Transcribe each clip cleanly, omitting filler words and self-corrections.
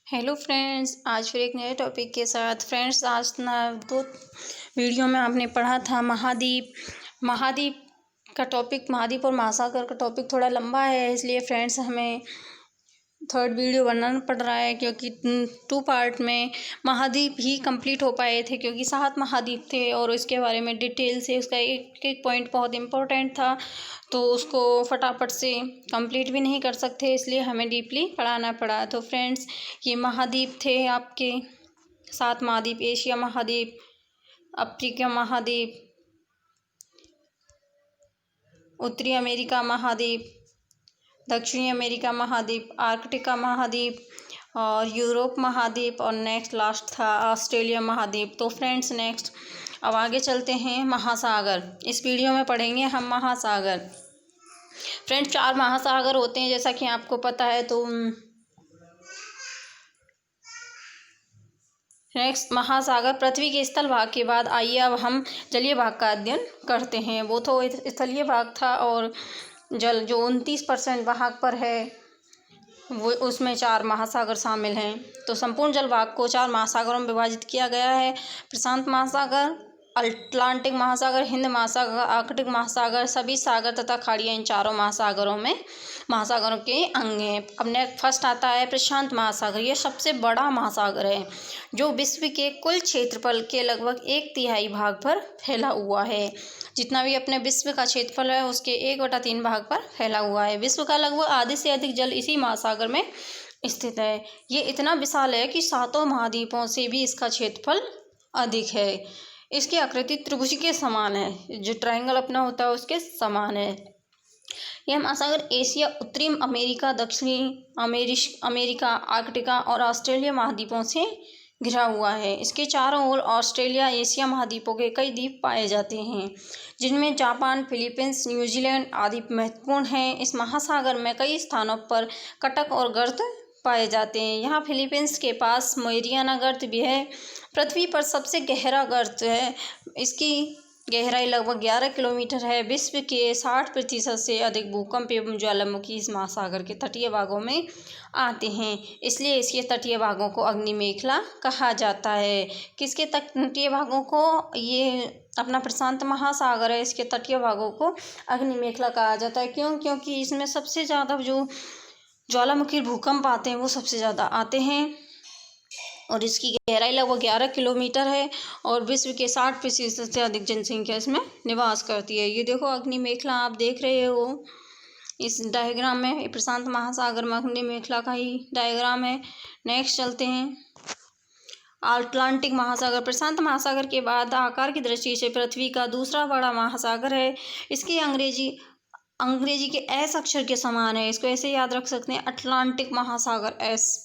Hello friends, आज फिर एक नए टॉपिक के साथ। फ्रेंड्स, आज ना दो वीडियो में आपने पढ़ा था महाद्वीप का टॉपिक। महाद्वीप और महासागर का टॉपिक थोड़ा लंबा है, इसलिए फ्रेंड्स हमें थर्ड वीडियो बनाना पड़ रहा है, क्योंकि 2 पार्ट में महाद्वीप ही कंप्लीट हो पाए थे, क्योंकि 7 महाद्वीप थे और इसके बारे में डिटेल से उसका एक एक पॉइंट बहुत इम्पोर्टेंट था, तो उसको फटाफट से कंप्लीट भी नहीं कर सकते, इसलिए हमें डीपली पढ़ाना पड़ा। तो फ्रेंड्स, ये महाद्वीप थे आपके 7 महाद्वीप: एशिया महाद्वीप, अफ्रीका महाद्वीप, उत्तरी अमेरिका महाद्वीप, दक्षिणी अमेरिका महाद्वीप, आर्कटिका महाद्वीप और यूरोप महाद्वीप, और नेक्स्ट लास्ट था ऑस्ट्रेलिया महाद्वीप। तो फ्रेंड्स, नेक्स्ट अब आगे चलते हैं। महासागर, इस वीडियो में पढ़ेंगे हम महासागर। फ्रेंड्स, 4 महासागर होते हैं, जैसा कि आपको पता है। तो नेक्स्ट, महासागर पृथ्वी के स्थल भाग के बाद आइए अब हम जलीय भाग का अध्ययन करते हैं। वो तो स्थलीय भाग था, और जल जो 29% भाग पर है वो उसमें 4 महासागर शामिल हैं। तो संपूर्ण जल भाग को 4 महासागरों में विभाजित किया गया है: प्रशांत महासागर, अटलांटिक महासागर, हिंद महासागर, आर्कटिक महासागर। सभी सागर तथा खाड़ियाँ इन चारों महासागरों के अंग हैं। अब नेक्स्ट फर्स्ट आता है प्रशांत महासागर। यह सबसे बड़ा महासागर है, जो विश्व के कुल क्षेत्रफल के लगभग 1/3 भाग पर फैला हुआ है। जितना भी अपने विश्व का क्षेत्रफल है, उसके 1/3 भाग पर फैला हुआ है। विश्व का लगभग आधे से अधिक जल इसी महासागर में स्थित है। ये इतना विशाल है कि 7 महाद्वीपों से भी इसका क्षेत्रफल अधिक है। इसकी आकृति त्रिभुज के समान है, जो ट्रायंगल अपना होता है उसके समान है। यह महासागर एशिया, उत्तरी अमेरिका, दक्षिणी अमेरिका, आर्कटिका और ऑस्ट्रेलिया महाद्वीपों से घिरा हुआ है। इसके चारों ओर ऑस्ट्रेलिया, एशिया महाद्वीपों के कई द्वीप पाए जाते हैं, जिनमें जापान, फिलीपींस, न्यूजीलैंड आदि महत्वपूर्ण हैं। इस महासागर में कई स्थानों पर कटक और गर्त पाए जाते हैं। यहाँ फिलीपींस के पास मोरियाना गर्त भी है, पृथ्वी पर सबसे गहरा गर्त है। इसकी गहराई लगभग 11 किलोमीटर है। विश्व के 60% से अधिक भूकंप एवं ज्वालामुखी इस महासागर के तटीय भागों में आते हैं, इसलिए इसके तटीय भागों को अग्निमेखला कहा जाता है। किसके तटीय भागों को? ये अपना प्रशांत महासागर है, इसके तटीय भागों को अग्निमेखला कहा जाता है। क्यों? क्योंकि इसमें सबसे ज़्यादा जो ज्वालामुखी भूकंप आते हैं वो सबसे ज़्यादा आते हैं, और इसकी गहराई लगभग 11 किलोमीटर है, और विश्व के 60% से अधिक जनसंख्या इसमें निवास करती है। ये देखो अग्निमेखला आप देख रहे हो इस डायग्राम में, प्रशांत महासागर में अग्निमेखला का ही डायग्राम है। नेक्स्ट चलते हैं अटलांटिक महासागर। प्रशांत महासागर के बाद आकार की दृष्टि से पृथ्वी का दूसरा बड़ा महासागर है। इसकी अंग्रेजी के एस अक्षर के समान है, इसको ऐसे याद रख सकते हैं, अटलांटिक महासागर एस।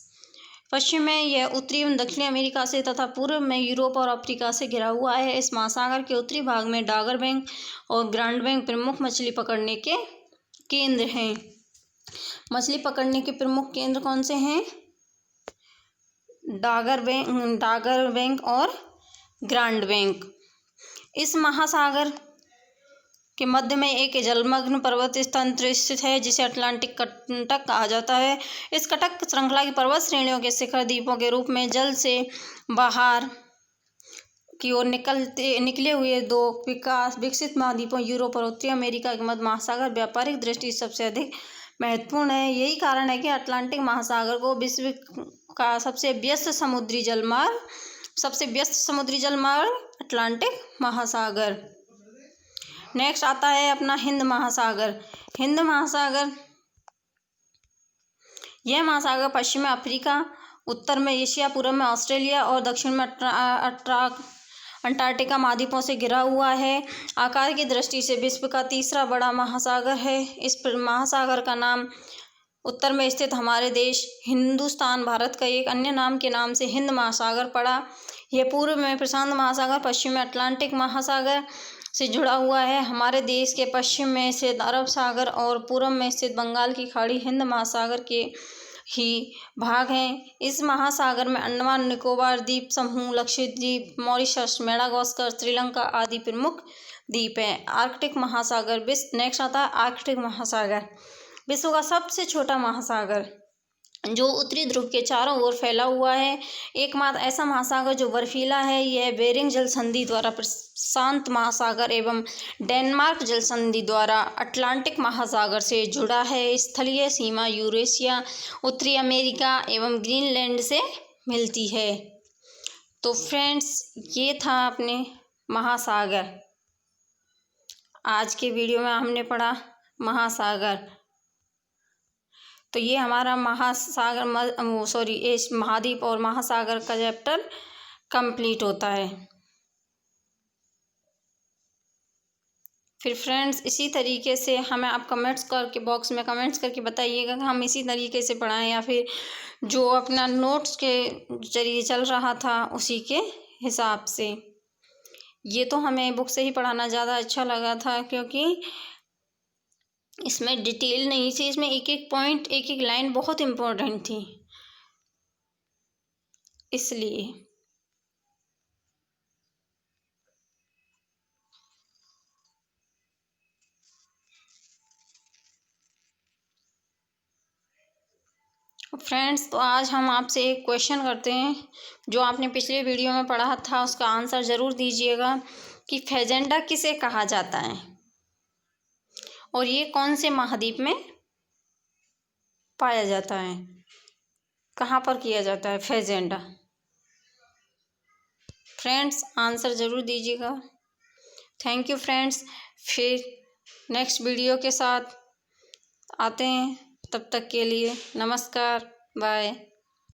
पश्चिम में यह उत्तरी एवं दक्षिणी अमेरिका से तथा पूर्व में यूरोप और अफ्रीका से घिरा हुआ है। इस महासागर के उत्तरी भाग में डागर बैंक और ग्रांड बैंक प्रमुख मछली पकड़ने के केंद्र हैं। मछली पकड़ने के प्रमुख केंद्र कौन से हैं? डागर बैंक और ग्रांड बैंक। इस महासागर के मध्य में एक जलमग्न पर्वत तंत्र स्थित है, जिसे अटलांटिक कटक कहा जाता है। इस कटक श्रृंखला की पर्वत श्रेणियों के शिखर द्वीपों के रूप में जल से बाहर की ओर निकले हुए 2 विकसित महाद्वीपों यूरोप और उत्तरी अमेरिका के मध्य महासागर व्यापारिक दृष्टि से सबसे अधिक महत्वपूर्ण है। यही कारण है कि अटलांटिक महासागर को विश्व का सबसे व्यस्त समुद्री जलमार्ग अटलांटिक महासागर। नेक्स्ट आता है अपना हिंद महासागर। यह महासागर पश्चिम में अफ्रीका, उत्तर में एशिया, पूर्व में ऑस्ट्रेलिया और दक्षिण में अंटार्कटिका महाद्वीपों से घिरा हुआ है। आकार की दृष्टि से विश्व का तीसरा बड़ा महासागर है। इस महासागर का नाम उत्तर में स्थित हमारे देश हिंदुस्तान, भारत का एक अन्य नाम के नाम से हिंद महासागर पड़ा। यह पूर्व में प्रशांत महासागर, पश्चिम में अटलांटिक महासागर से जुड़ा हुआ है। हमारे देश के पश्चिम में स्थित अरब सागर और पूर्व में स्थित बंगाल की खाड़ी हिंद महासागर के ही भाग हैं। इस महासागर में अंडमान निकोबार द्वीप समूह, लक्षद्वीप, मॉरिशस, मेडागास्कर, श्रीलंका आदि प्रमुख द्वीप हैं। आर्कटिक महासागर। नेक्स्ट आता है आर्कटिक महासागर, विश्व का सबसे छोटा महासागर। जो उत्तरी ध्रुव के चारों ओर फैला हुआ है। एकमात्र ऐसा महासागर जो बर्फीला है यह बेरिंग जल संधि द्वारा प्रशांत महासागर एवं डेनमार्क जल संधि द्वारा अटलांटिक महासागर से जुड़ा है। स्थलीय सीमा यूरेशिया, उत्तरी अमेरिका एवं ग्रीनलैंड से मिलती है। तो फ्रेंड्स, ये था अपने महासागर। आज के वीडियो में हमने पढ़ा महासागर। तो ये हमारा महासागर इस महाद्वीप और महासागर का चैप्टर कंप्लीट होता है। फिर फ्रेंड्स, इसी तरीके से हमें आप कमेंट्स करके बॉक्स में कमेंट्स करके बताइएगा कि हम इसी तरीके से पढ़ाएं या फिर जो अपना नोट्स के जरिए चल रहा था उसी के हिसाब से। ये तो हमें बुक से ही पढ़ाना ज़्यादा अच्छा लगा था, क्योंकि इसमें डिटेल नहीं थी, इसमें एक एक पॉइंट, एक एक लाइन बहुत इम्पोर्टेंट थी, इसलिए। फ्रेंड्स, तो आज हम आपसे एक क्वेश्चन करते हैं जो आपने पिछले वीडियो में पढ़ा था, उसका आंसर ज़रूर दीजिएगा कि फैजेंडा किसे कहा जाता है और ये कौन से महाद्वीप में पाया जाता है, कहाँ पर किया जाता है फैजेंडा। फ्रेंड्स, आंसर ज़रूर दीजिएगा। Thank you friends. फिर नेक्स्ट वीडियो के साथ आते हैं, तब तक के लिए नमस्कार, बाय।